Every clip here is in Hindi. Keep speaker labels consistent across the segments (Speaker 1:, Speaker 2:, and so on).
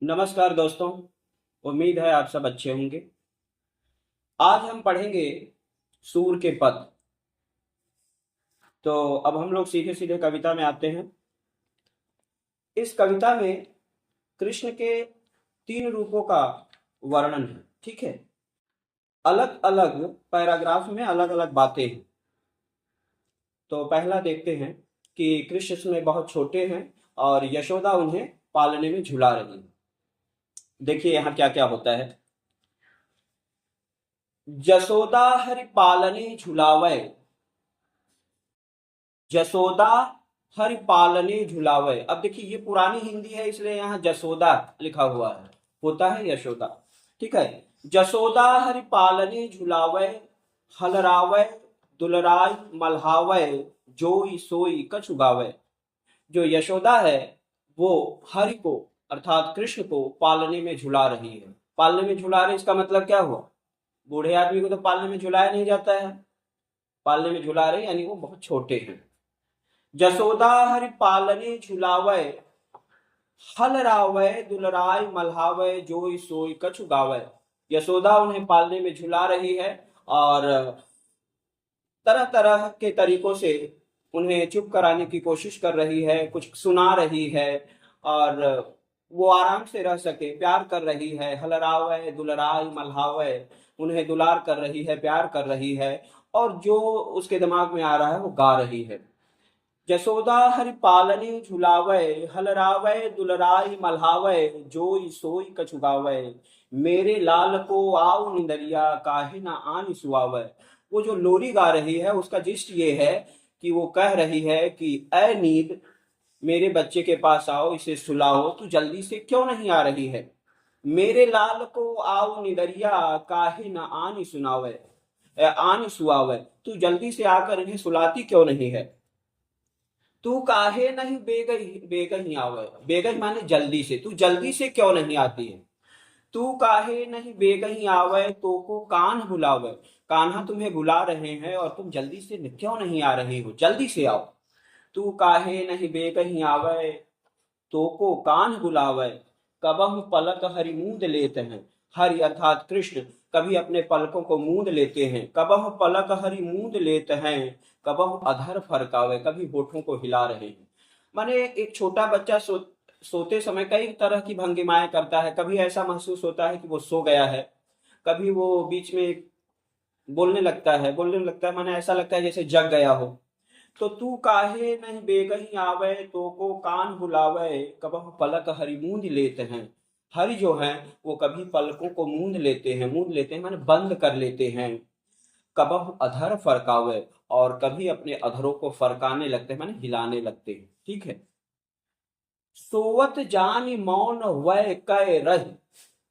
Speaker 1: नमस्कार दोस्तों। उम्मीद है आप सब अच्छे होंगे। आज हम पढ़ेंगे सूर के पद। तो अब हम लोग सीधे सीधे कविता में आते हैं। इस कविता में कृष्ण के तीन रूपों का वर्णन है। ठीक है, अलग अलग पैराग्राफ में अलग अलग बातें हैं। तो पहला देखते हैं कि कृष्ण इसमें बहुत छोटे हैं और यशोदा उन्हें पालने में झुला रही है। देखिए यहाँ क्या क्या होता है। जसोदा हरि पालने झुलावे, जसोदा हरि पालने झुलावे। अब देखिए ये पुरानी हिंदी है इसलिए यहाँ जसोदा लिखा हुआ है, होता है यशोदा। ठीक है, जसोदा हरि पालने झुलावे, हलरावे दुलराय मल्हावे, जोई सोई कछु गावे। जो यशोदा है वो हरि को अर्थात कृष्ण को पालने में झुला रही है। पालने में झुला रही इसका मतलब क्या हुआ? बूढ़े आदमी को तो पालने में झुलाया नहीं जाता है। पालने में झुला रहे यानी वो बहुत छोटे हैं। जसोदा हरि पालने झुलावे, हलरावे दुलराय मल्हावे, जोई सोई कछु गावे। यशोदा उन्हें पालने में झुला रही है और तरह तरह के तरीकों से उन्हें चुप कराने की कोशिश कर रही है, कुछ सुना रही है और वो आराम से रह सके प्यार कर रही है। हलरावे दुलराय मल्हावे, उन्हें दुलार कर रही है, प्यार कर रही है और जो उसके दिमाग में आ रहा है वो गा रही है। जसोदा हरि पालनी झुलावे, हलरावे दुलराई मल्हावे, जोई सोई कछु गावे। मेरे लाल को आओ निंदरिया, काहे ना आनी सुआवे। वो जो लोरी गा रही है उसका जिस्ट ये है कि वो कह रही है कि ऐ नींद, मेरे बच्चे के पास आओ, इसे सुलाओ, तू जल्दी से क्यों नहीं आ रही है। मेरे लाल को आओ निदरिया, काहे ना आनी सुनावे, आनी सुआवे। तू जल्दी से आकर इन्हें सुलाती क्यों नहीं है। तू काहे नहीं बेगई, बेगही आवे, बेगही माने जल्दी से, तू जल्दी से क्यों नहीं आती है। तू काहे नहीं बेगही आवे, तो को कान्ह बुलावे। कान्हा तुम्हें बुला रहे हैं और तुम जल्दी से क्यों नहीं आ रही हो, जल्दी से आओ। तू काहे नहीं बेगही आवे, तो को कान्ह बुलावे। कबहु पलक हरि मूंद लेते हैं। हरि अर्थात कृष्ण कभी अपने पलकों को मूंद लेते हैं। कबहु पलक हरि मूंद लेते हैं, कबहु अधर फरकावे, कभी होठों को हिला रहे हैं। माने एक छोटा बच्चा सोते समय कई तरह की भंगिमाएं करता है। कभी ऐसा महसूस होता है कि वो सो गया है, कभी वो बीच में बोलने लगता है माने ऐसा लगता है जैसे जग गया हो। तो तू काहे नहीं बेगही आवे, तो को कान बुलावे, कबहु पलक हरि मूंद लेते हैं। हरि जो है वो कभी पलकों को मूंद लेते हैं, मूंद लेते हैं माने बंद कर लेते हैं। कबहु अधर फरकावे, और कभी अपने अधरों को फरकाने लगते हैं माने हिलाने लगते हैं। ठीक है, सोवत जानी मौन वय कै रही।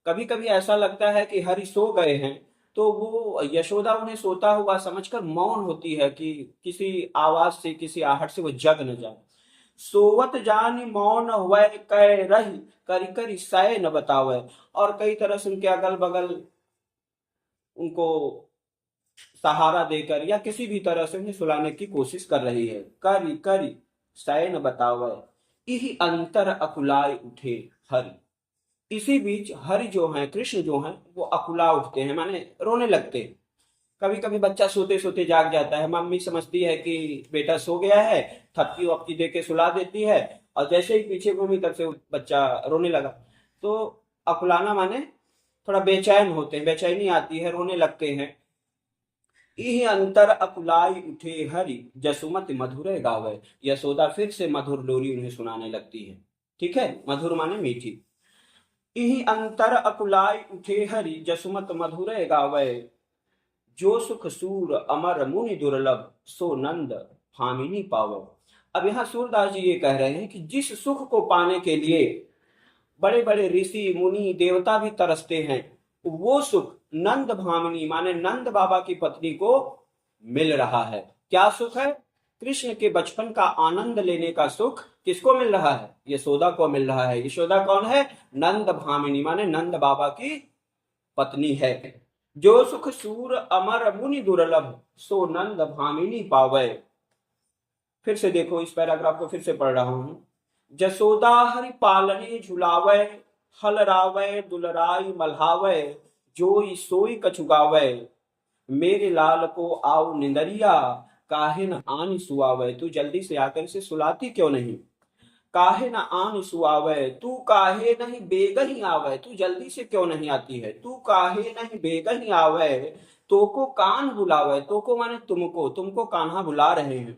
Speaker 1: कभी कभी ऐसा लगता है कि हरि सो गए हैं तो वो यशोदा उन्हें सोता हुआ समझकर मौन होती है कि किसी आवाज से, किसी आहट से वो जग न जाए। सोवत जानी मौन वय कै रही, करी करी सय न बतावे। और कई तरह से उनके अगल बगल उनको सहारा देकर या किसी भी तरह से उन्हें सुलाने की कोशिश कर रही है। करी करी सय न बतावे, इही अंतर अकुलाय उठे हरि। इसी बीच हरि जो है, कृष्ण जो है वो अकुला उठते हैं माने रोने लगते हैं। कभी कभी बच्चा सोते सोते जाग जाता है, मम्मी समझती है कि बेटा सो गया है, थपकी वपकी दे के सुला देती है और जैसे ही पीछे घूमी तब से बच्चा रोने लगा। तो अकुलाना माने थोड़ा बेचैन होते हैं, बेचैनी आती है, रोने लगते हैं। इह अंतर अकुलाई उठे हरि, जसुमति मधुर गावे। यशोदा फिर से मधुर लोरी उन्हें सुनाने लगती है। ठीक है, मधुर माने मीठी। इहि अंतर अकुलाई उठे हरि, जसुमत मधुर गावे। जो सुख सूर अमर मुनि दुर्लभ, सो नंद भामिनी पावे। अब यहाँ सूरदास जी ये कह रहे हैं कि जिस सुख को पाने के लिए बड़े बड़े ऋषि मुनि देवता भी तरसते हैं, वो सुख नंद भामिनी माने नंद बाबा की पत्नी को मिल रहा है। क्या सुख है? कृष्ण के बचपन का आनंद लेने का सुख किसको मिल रहा है? यशोदा को मिल रहा है। यशोदा कौन है? नंद भामिनी माने नंद बाबा की पत्नी है। जो सुख सूर अमर मुनि दुर्लभ, सो नंद भामिनी पावे। फिर से देखो, इस पैराग्राफ को फिर से पढ़ रहा हूं। जसोदा हरि पालने झुलावे, हलरावै दुलराई मल्हावै, जोई सोई कछुगावै, मेरे लाल को आओ निंदरिया, काहे न आन सुआवै। तू जल्दी से आकर इसे सुलाती क्यों नहीं। काहे न आन सुआवै, तू काहे नहीं बेगही आवे, तू जल्दी से क्यों नहीं आती है। तू काहे नहीं बेगही आवे, तो को कान बुलावे, तो को माने तुमको, तुमको कान्हा बुला रहे हैं।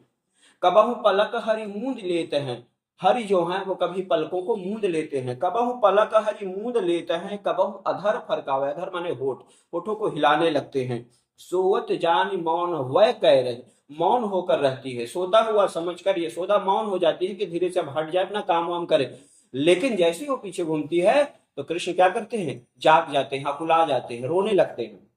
Speaker 1: कबहु पलक हरि मूंद लेते हैं, हरि जो है वो कभी पलकों को मूंद लेते हैं। कबहु पलक हरि मूंद लेते हैं, कबहु अधर फरकावे, अधर माने होठ, होठों को हिलाने लगते हैं। सोवत जानी मौन वह कह रहे, मौन होकर रहती है, सोता हुआ समझकर यशोदा मौन हो जाती है कि धीरे से अब हट जाए, अपना काम वाम करे। लेकिन जैसे वो पीछे घूमती है तो कृष्ण क्या करते हैं, जाग जाते हैं, हकुला जाते हैं, रोने लगते हैं।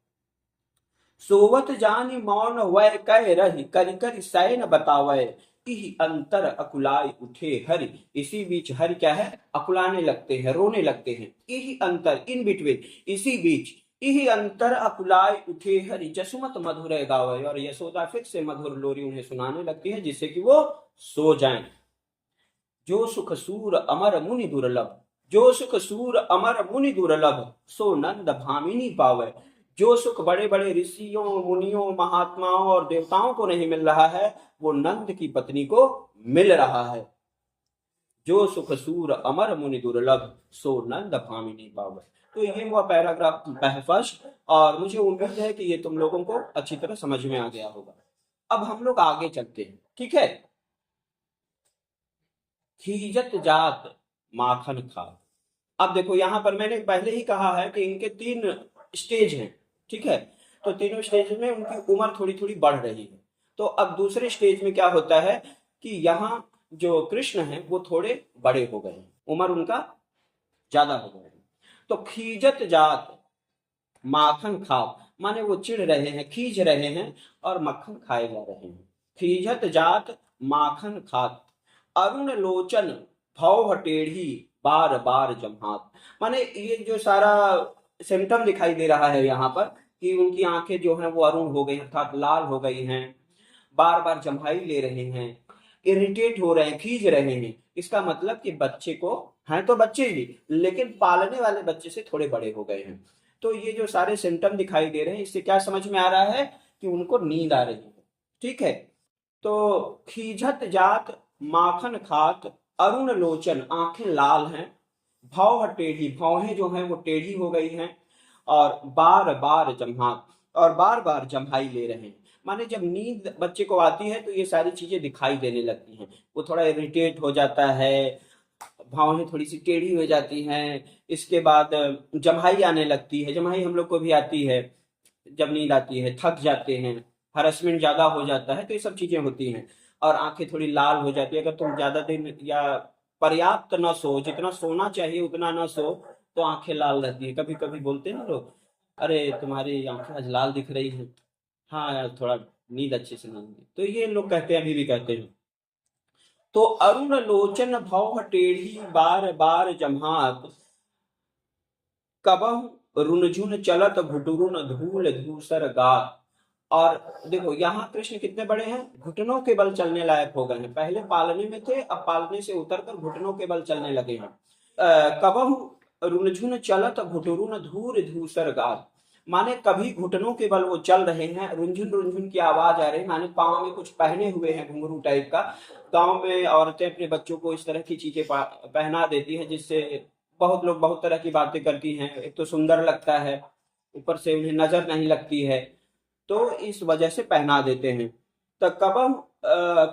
Speaker 1: सोवत जानी मौन वह कह रही, करी करी सैन बतावे, इही अंतर अकुलाय उठे हरि। इसी बीच हरि क्या है, अकुलाने लगते हैं, रोने लगते हैं। इही अंतर, इन बिटवीन, इसी बीच, इही अंतर अकुलाय उठे हरि, जसुमत मधुर गावे। और यशोदा फिर से मधुर लोरी उन्हें सुनाने लगती है जिससे कि वो सो जाएं। जो सुख सूर अमर मुनि दुर्लभ, जो सुख सूर अमर मुनि दुर्लभ, सो नंद भामिनी पावे। जो सुख बड़े बड़े ऋषियों मुनियों महात्माओं और देवताओं को नहीं मिल रहा है, वो नंद की पत्नी को मिल रहा है। जो सुख सूर अमर मुनि दुर्लभ, सो नंद भामिनी पावे। तो ये हुआ पैराग्राफ फर्स्ट, और मुझे उम्मीद है कि ये तुम लोगों को अच्छी तरह समझ में आ गया होगा। अब हम लोग आगे चलते हैं, ठीक है। खीजत जात माखन खात। अब देखो यहां पर मैंने पहले ही कहा है कि इनके 3 स्टेज हैं, ठीक है। तो तीनों स्टेज में उनकी उम्र थोड़ी थोड़ी बढ़ रही है। तो अब दूसरे स्टेज में क्या होता है कि यहाँ जो कृष्ण है वो थोड़े बड़े हो गए हैं, उम्र उनका ज्यादा हो गए हैं। तो खीजत जात माखन खाओ, माने वो चिढ़ रहे हैं, खींच रहे हैं और मक्खन खाए जा रहे हैं। खीजत जात माखन खात, अरुण लोचन भव टेढ़ी, बार बार जम्हात। माने ये जो सारा सिम्टम दिखाई दे रहा है यहाँ पर कि उनकी आंखें जो हैं वो अरुण हो गई, अर्थात लाल हो गई हैं, बार बार जम्हाई ले रहे हैं, इरिटेट हो रहे हैं, खींच रहे हैं। इसका मतलब कि बच्चे को, हैं तो बच्चे ही लेकिन पालने वाले बच्चे से थोड़े बड़े हो गए हैं। तो ये जो सारे सिम्टम दिखाई दे रहे हैं, इससे क्या समझ में आ रहा है कि उनको नींद आ रही है, ठीक है। तो खीझत जात माखन खात, अरुण लोचन, आंखें लाल हैं, भौं टेढ़ी, भौहें जो हैं वो टेढ़ी हो गई हैं, और बार बार जम्हात, और बार बार जम्हाई ले रहे हैं। माने जब नींद बच्चे को आती है तो ये सारी चीजें दिखाई देने लगती हैं। वो थोड़ा इरिटेट हो जाता है, भौहें थोड़ी सी टेढ़ी हो जाती हैं, इसके बाद जम्हाई आने लगती है। जम्हाई हम लोग को भी आती है जब नींद आती है, थक जाते हैं, हरसमेंट ज्यादा हो जाता है, तो ये सब चीजें होती हैं। और आंखें थोड़ी लाल हो जाती है, अगर तुम ज्यादा दिन या पर्याप्त न सो, जितना सोना चाहिए उतना न सो, तो आंखें लाल रहती है। कभी कभी बोलते हैं ना लोग, अरे तुम्हारी आंखें आज लाल दिख रही हैं। हाँ यार, थोड़ा नींद अच्छे से नहीं आई। तो ये लोग कहते हैं, अभी भी कहते हैं। तो अरुण लोचन भव टेढ़ी, बार बार जम्हात, कबहु रुनझुन चलत घुटुरुन धूल धूसर गात। और देखो यहाँ कृष्ण कितने बड़े हैं, घुटनों के बल चलने लायक हो गए हैं। पहले पालने में थे, अब पालने से उतरकर घुटनों के बल चलने लगे हैं। कबहु रुनझुन चलत घुटुरुन धूल धूसर गात, माने कभी घुटनों के बल वो चल रहे हैं, रुंझुन रुंझुन की आवाज आ रही है, माने पाँव में कुछ पहने हुए हैं घुंघरू टाइप का। गांव में औरतें अपने बच्चों को इस तरह की चीजें पहना देती हैं, जिससे बहुत लोग बहुत तरह की बातें करती हैं। एक तो सुंदर लगता है, ऊपर से उन्हें नजर नहीं लगती है, तो इस वजह से पहना देते हैं। तो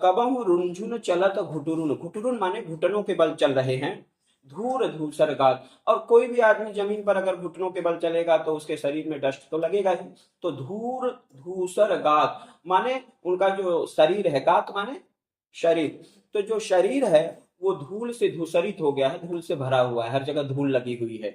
Speaker 1: कबहु रुंझुन चलत घुटुरुन, घुटुरुन माने घुटनों के बल चल रहे हैं, धूर धूसर गात। और कोई भी आदमी जमीन पर अगर घुटनों के बल चलेगा तो उसके शरीर में डस्ट तो लगेगा ही। तो धूर धूसर गात माने उनका जो शरीर है, गात माने शरीर, तो जो शरीर है वो धूल से धूसरित हो गया है, धूल से भरा हुआ है, हर जगह धूल लगी हुई है।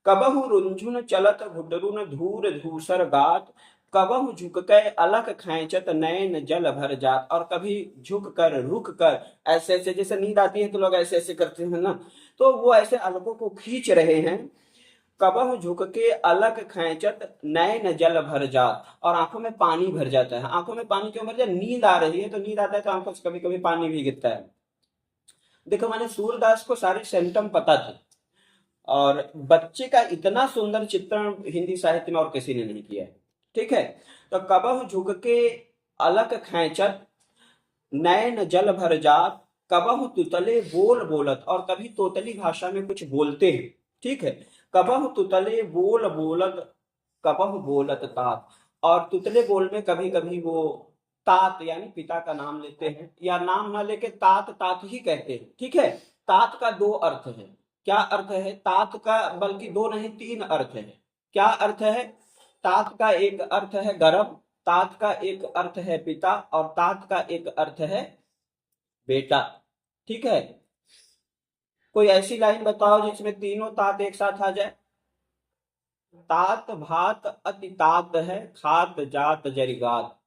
Speaker 1: कबहु रुंझुन चलत घुटरुन धूर धूसर गात, कबहु झुक कर अलख खैंचत नैन जल भर जात। और कभी झुक कर, रुक कर, ऐसे ऐसे, जैसे नींद आती है तो लोग ऐसे ऐसे करते हैं ना, तो वो ऐसे अलकों को खींच रहे हैं। कबहु झुक के अलग खैंचत नैन जल भर जात, और आंखों में पानी भर जाता है। आंखों में पानी क्यों भर जाए, नींद आ रही है तो नींद आता है तो आंखों से कभी कभी पानी भी गिरता है। देखो मैंने सूरदास को सारे सिम्टम पता थे, और बच्चे का इतना सुंदर चित्रण हिंदी साहित्य में और किसी ने नहीं किया है। ठीक है, तो कबहु झुक के अलख खैंचत नैन जल भर जात, कबहु तुतले बोल बोलत, और कभी तोतली भाषा में कुछ बोलते हैं। ठीक है, कबहु तुतले बोल बोलत, कबहु बोलत तात, और तुतले बोल में कभी कभी वो तात यानी पिता का नाम लेते हैं, या नाम ना लेके तात तात ही कहते हैं। ठीक है, तात का दो अर्थ है। क्या अर्थ है तात का? बल्कि दो नहीं, तीन अर्थ है। क्या अर्थ है? तात का एक अर्थ है गर्भ, तात का एक अर्थ है पिता, और तात का एक अर्थ है बेटा। ठीक है, कोई ऐसी लाइन बताओ जिसमें तीनों तात एक साथ आ जाए। तात भात अति तात है, खात जात जरिगात।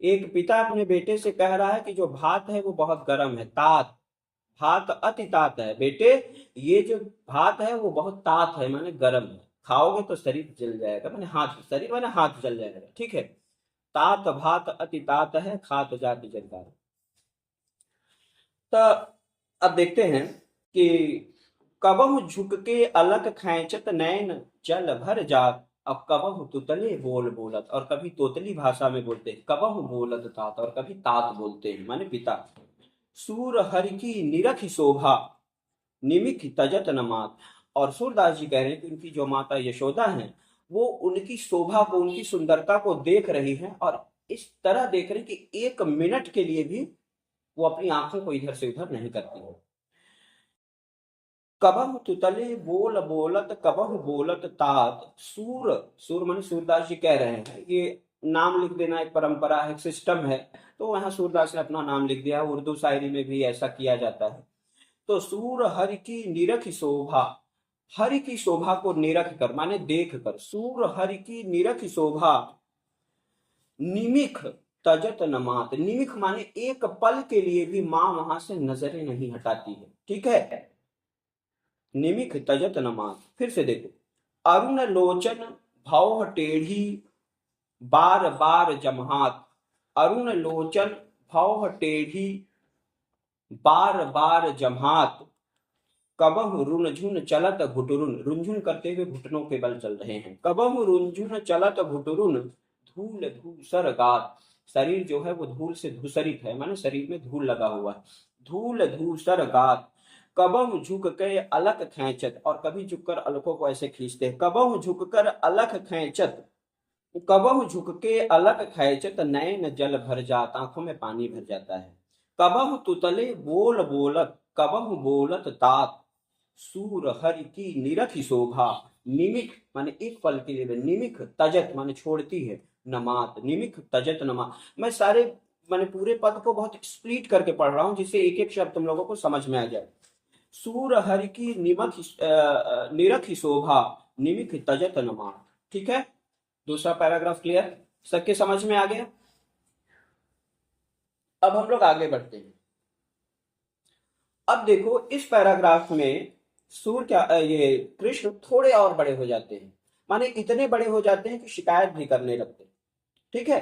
Speaker 1: एक पिता अपने बेटे से कह रहा है कि जो भात है वो बहुत गर्म है, तात, भात अति तात है, बेटे ये जो भात है वो बहुत तात है, माने गर्म है, खाओगे तो शरीर जल जाएगा, माने हाथ, शरीर माने हाथ जल जाएगा। ठीक है, तात भात अति तात है, खात जात जरिगात। तो अब देखते हैं कि कबहु झुक के अलग खैंचत नैन जल भर जात, अब कबहु तुतले बोल बोलत, और कभी तोतली भाषा में बोलते हैं, कबहु बोलत तात, और कभी तात बोलते हैं माने पिता। सूर हरि की निरखी शोभा, निमिख तजत न मात, और सूरदास जी कह रहे हैं कि उनकी जो माता यशोदा है वो उनकी शोभा को, उनकी सुंदरता को देख रही है, और इस तरह देख रहे हैं कि एक मिनट के लिए भी वो अपनी आंखों को इधर से उधर नहीं करती है। कबहु तुतले बोल बोलत, कबहु बोलत तात, सूर, सूर माने सूरदास जी कह रहे हैं, ये नाम लिख देना एक परंपरा है, एक सिस्टम है, तो वहां सूरदास ने अपना नाम लिख दिया। उर्दू शायरी में भी ऐसा किया जाता है। तो सूर हरि की निरख शोभा, हरि की शोभा को निरख कर माने देख कर, सूर हरि की निरख शोभा, निमिख तजत नमात, निमिख माने एक पल के लिए भी मां वहां से नजरें नहीं हटाती है। ठीक है, निमिख तजत नमात। फिर से देखो, अरुण लोचन भव टेढ़ी बार बार जमहात, अरुण लोचन भव टेढ़ी बार बार जमहात, कबहु रुनझुन चलत घुटुरुन, रुनझुन करते हुए घुटनों के बल चल रहे हैं, कबहु रुनझुन चलत घुटुरुन, धूल धूसर गात, शरीर जो है वो धूल से धूसरित है, माने शरीर में धूल लगा हुआ है, धूल धूसर गात, कबहु झुक के अलख खैंचत, और कभी झुककर अलखों को ऐसे खींचते हैं, कबहु झुककर अलख खैंचत, कबहु झुक के अलख खैंचत नैन जल भर जात, आंखों में पानी भर जाता है, कबहु तुतले बोल बोलत, कबहु बोलत तात, सूर हरि की निरखी शोभा, निमिख माने एक पल के लिए, निमिख तजत माने छोड़ती है, नमात, निमिख तजत नमात। मैं सारे मैंने पूरे पद को बहुत स्प्लिट करके पढ़ रहा हूं जिससे एक एक शब्द तुम लोगों को समझ में आ जाए। सूर हरि की निमख निरखी शोभा, निमिख तजत नमात। ठीक है, दूसरा पैराग्राफ क्लियर, सबके समझ में आ गया। अब हम लोग आगे बढ़ते हैं। अब देखो इस पैराग्राफ में सूर क्या ये कृष्ण थोड़े और बड़े हो जाते हैं, माने इतने बड़े हो जाते हैं कि शिकायत भी करने लगते हैं। ठीक है,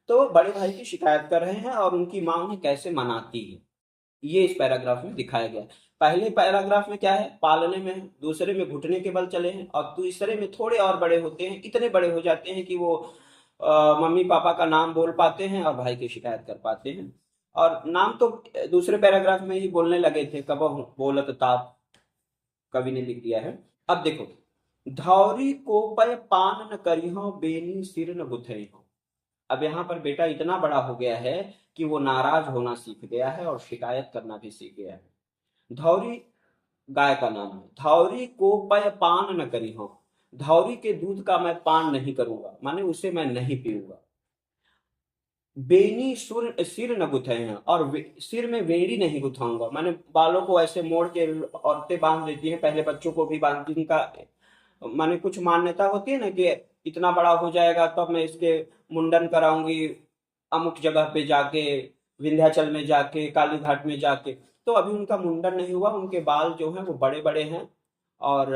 Speaker 1: तो बड़े भाई की शिकायत कर रहे हैं और उनकी मां उन्हें कैसे मनाती है, ये इस पैराग्राफ में दिखाया गया है। पहले पैराग्राफ में क्या है, पालने में है, दूसरे में घुटने के बल चले हैं, और तीसरे में थोड़े और बड़े होते हैं, इतने बड़े हो जाते हैं कि वो मम्मी पापा का नाम बोल पाते हैं और भाई की शिकायत कर पाते हैं। और नाम तो दूसरे पैराग्राफ में ही बोलने लगे थे, कब बोलत तात कवि ने लिख दिया है। अब देखो, धौरी को पय पान न करिहो, बेनी सिर न गुथरिहो। अब यहाँ पर बेटा इतना बड़ा हो गया है कि वो नाराज होना सीख गया है और शिकायत करना भी सीख गया है। धौरी गाय का नाम है, धौरी को पय पान न करिहो, धौरी के दूध का मैं पान नहीं करूंगा, माने उसे मैं नहीं पीऊंगा। बेनी सुर सिर न गुथे हैं, और सिर में वेड़ी नहीं गुथाऊंगा, माने बालों को ऐसे मोड़ के औरतें बांध देती हैं, पहले बच्चों को भी बांधती, जिनका माने कुछ मान्यता होती है ना कि इतना बड़ा हो जाएगा तब मैं इसके मुंडन कराऊंगी, अमुक जगह पे जाके, विंध्याचल में जाके, काली घाट में जाके। तो अभी उनका मुंडन नहीं हुआ, उनके बाल जो हैं वो बड़े बड़े हैं और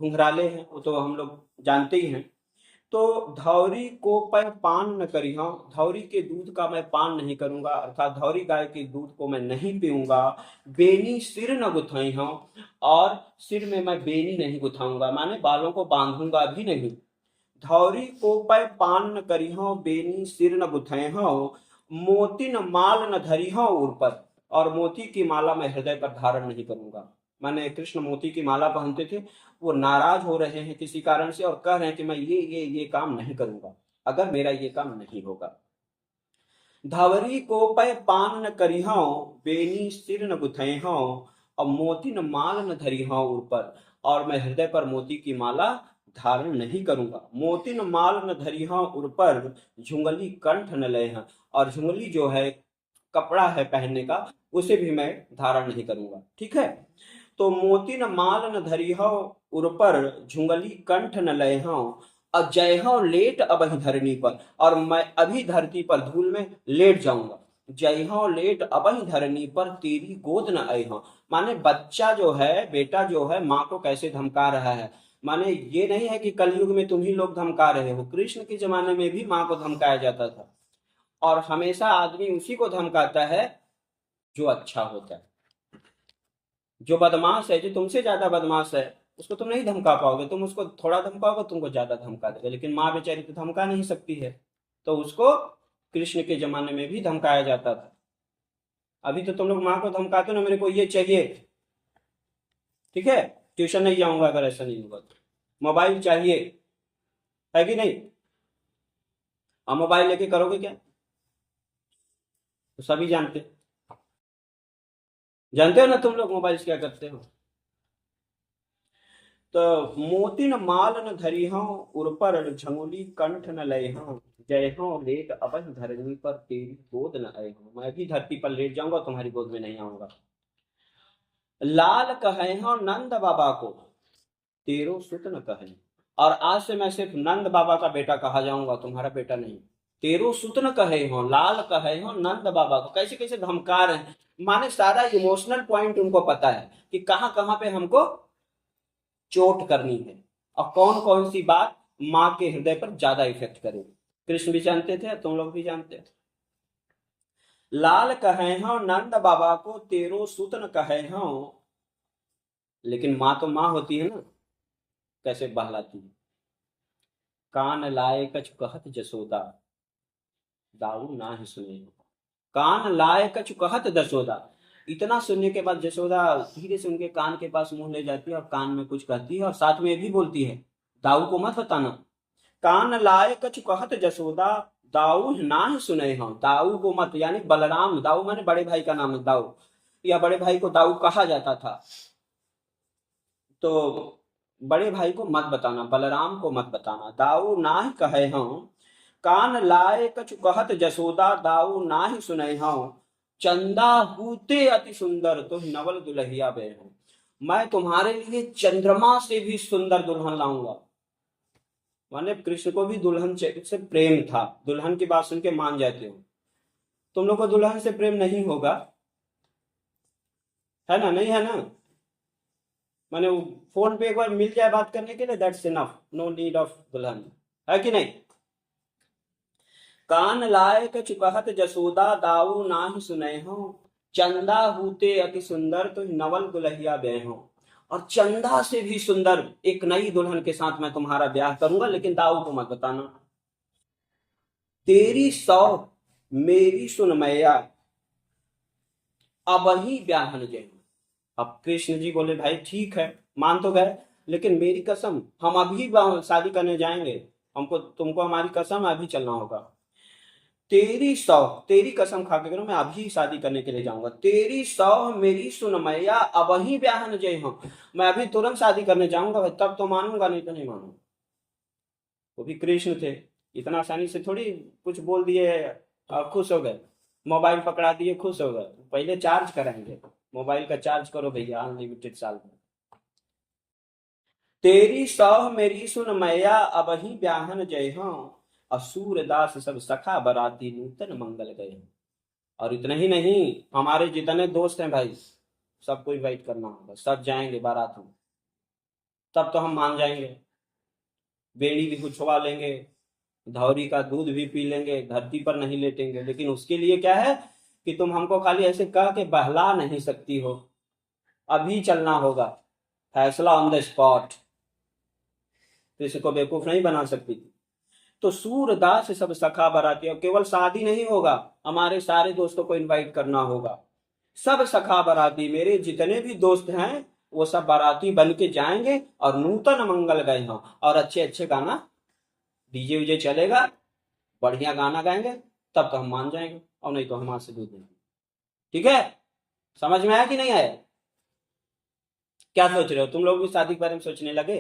Speaker 1: घुंघराले हैं, वो तो हम लोग जानते ही हैं। तो धौरी को पै पान न करी हूँ, धौरी के दूध का मैं पान नहीं करूंगा, अर्थात धौरी गाय के दूध को मैं नहीं पीऊंगा। बेनी सिर न गुथाई हूँ, और सिर में मैं बेनी नहीं गुथाऊंगा, माने बालों को बांधूंगा भी नहीं। धौरी को पै पान न करी हूँ, बेनी सिर न गुथाई हूँ, मोती न माल न धरी हूँ उर पर, और मोती की माला मैं हृदय पर धारण नहीं करूंगा। माने कृष्ण मोती की माला पहनते थे, वो नाराज हो रहे हैं किसी कारण से और कह रहे हैं कि मैं ये काम नहीं करूंगा अगर मेरा ये काम नहीं होगा। धवरी को पै पान न करी हूं, बेनी सिर न गुथई हूं, और मोती न माल न धरी हूं ऊपर, और मैं हृदय पर मोती की माला धारण नहीं करूंगा। मोती न माल न धरी हूं उर पर, झुंगली कंठ न लय हैं, और झुंगली जो है कपड़ा है पहनने का, उसे भी मैं धारण नहीं करूंगा। ठीक है, तो मोती न माल न धरी हो उर पर, झुंगली कंठ न लय हो, और जय हो लेट अबहि धरनी पर, और मैं अभी धरती पर धूल में लेट जाऊंगा। जय हो लेट अबहि धरनी पर, तेरी गोद न आए हो। माने बच्चा जो है, बेटा जो है, माँ को कैसे धमका रहा है। माने ये नहीं है कि कलयुग में तुम ही लोग धमका रहे हो, कृष्ण के जमाने में भी माँ को धमकाया जाता था। और हमेशा आदमी उसी को धमकाता है जो अच्छा होता है। जो बदमाश है, जो तुमसे ज्यादा बदमाश है, उसको तुम नहीं धमका पाओगे। तुम उसको थोड़ा धमकाओगे, तुमको ज्यादा धमका देगा। लेकिन माँ बेचारी तो धमका नहीं सकती है, तो उसको कृष्ण के जमाने में भी धमकाया जाता था। अभी तो तुम लोग माँ को धमकाते हो ना, मेरे को ये चाहिए, ठीक है, ट्यूशन नहीं जाऊंगा अगर ऐसा नहीं होगा तो, मोबाइल चाहिए, है कि नहीं। और मोबाइल लेके करोगे क्या, तो सभी जानते हो ना तुम लोग मोबाइल से क्या करते हो। तो मोती न माल न धरी हूं उर पर, झंगुली कंठ न लय हूं, जय हो लेट अबहि धरनी पर, तेरी गोद न आए हूं। मैं भी धरती पर लेट जाऊंगा, तुम्हारी गोद में नहीं आऊंगा। लाल कहे हो नंद बाबा को, तेरो सुत न कहे, और आज से मैं सिर्फ नंद बाबा का बेटा कहा जाऊंगा, तुम्हारा बेटा नहीं। तेरो सुत न कहे हो, लाल कहे हो नंद बाबा को। कैसे कैसे धमका रहे हैं, माने सारा इमोशनल पॉइंट उनको पता है कि कहां कहां पे हमको चोट करनी है, और कौन कौन सी बात माँ के हृदय पर ज्यादा इफेक्ट करेगी। कृष्ण भी जानते थे, तुम लोग भी जानते थे। लाल कहे हो नंद बाबा को, तेरो सुत न कहे हो। लेकिन माँ तो माँ होती है ना, कैसे बहलाती है। कान लाए कछ कहत जसोदा, दाऊ ना ही सुने। कान लाए कछ कहत जसोदा, इतना सुनने के बाद जसोदा धीरे से उनके कान के पास मुंह ले जाती है और कान में कुछ कहती है, और साथ में ये भी बोलती है, दाऊ को मत बताना। कान लाए कछु कहत जसोदा, दाऊ ना सुने हो। दाऊ को मत, यानी बलराम, दाऊ माने बड़े भाई का नाम है दाऊ, या बड़े भाई को दाऊ कहा जाता था। तो बड़े भाई को मत बताना, बलराम को मत बताना। दाऊ ना ही कहे हो, कान लाए कछु कहत जसोदा, दाऊ ना ही सुने हो। चंदा हूते अति सुंदर, तो नवल दुल्हिया बे हो। मैं तुम्हारे लिए चंद्रमा से भी सुंदर दुल्हन लाऊंगा। माने कृष्ण को भी दुल्हन से प्रेम था, दुल्हन की बात सुन के मान जाते हो। तुम लोग को दुल्हन से प्रेम नहीं होगा, है ना, नहीं है ना। माने वो फोन पे एक बार मिल जाए बात करने के लिए, that's enough, no need of दुल्हन, है कि नहीं। कान लाए कछु कहत जसोदा, दाऊ ना ही सुने हो। चंदा हूते अति सुंदर, तो नवल दुल्हिया बे हो। और चंदा से भी सुंदर एक नई दुल्हन के साथ मैं तुम्हारा ब्याह करूंगा, लेकिन दाऊ को मत बताना। तेरी सौ मेरी सुन मैया, अब ही ब्याहन जय। अब कृष्ण जी बोले भाई ठीक है, मान तो गए, लेकिन मेरी कसम, हम अभी शादी करने जाएंगे, हमको तुमको हमारी कसम अभी चलना होगा। तेरी सौ, तेरी कसम खा के करो, मैं अभी शादी करने के लिए जाऊंगा। तेरी सौ मेरी सुन मैया, अब ही ब्याहन जय हूं। मैं अभी तुरंत शादी करने जाऊंगा, तब तो मानूंगा, नहीं तो नहीं मानूंगा। वो भी कृष्ण थे, इतना आसानी से थोड़ी कुछ बोल दिए और खुश हो गए। मोबाइल पकड़ा दिए, खुश हो गए। पहले चार्ज कराएंगे, मोबाइल का चार्ज करो भैया, अनलिमिटेड साल में। तेरी सौह मेरी सुन मैया, अब ही ब्याहन जय हो। असुर दास सब सखा बराती, नूतन मंगल गए। और इतना ही नहीं, हमारे जितने दोस्त हैं भाई, सबको इनवाइट करना होगा, सब जाएंगे बारात में, तब तो हम मान जाएंगे। बेड़ी भी उछवा लेंगे, धौरी का दूध भी पी लेंगे, धरती पर नहीं लेटेंगे। लेकिन उसके लिए क्या है कि तुम हमको खाली ऐसे कह के बहला नहीं सकती हो, अभी चलना होगा, फैसला ऑन द स्पॉट। तो इसको बेवकूफ नहीं बना सकती। तो सूरदास सब सखा बराती, और केवल शादी नहीं होगा, हमारे सारे दोस्तों को इनवाइट करना होगा। सब सखा बराती, मेरे जितने भी दोस्त हैं वो सब बाराती बन के जाएंगे, और नूतन मंगल गए हों, और अच्छे अच्छे गाना, डीजे वीजे चलेगा, बढ़िया गाना गाएंगे, तब तो हम मान जाएंगे, और नहीं तो हम हाथ से दूध देंगे। ठीक है? समझ में आया कि नहीं आया? क्या सोच रहे हो तुम लोग भी शादी के बारे में सोचने लगे?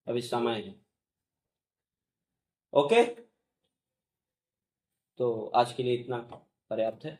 Speaker 1: अभी समय है। ओके, तो आज के लिए इतना पर्याप्त है।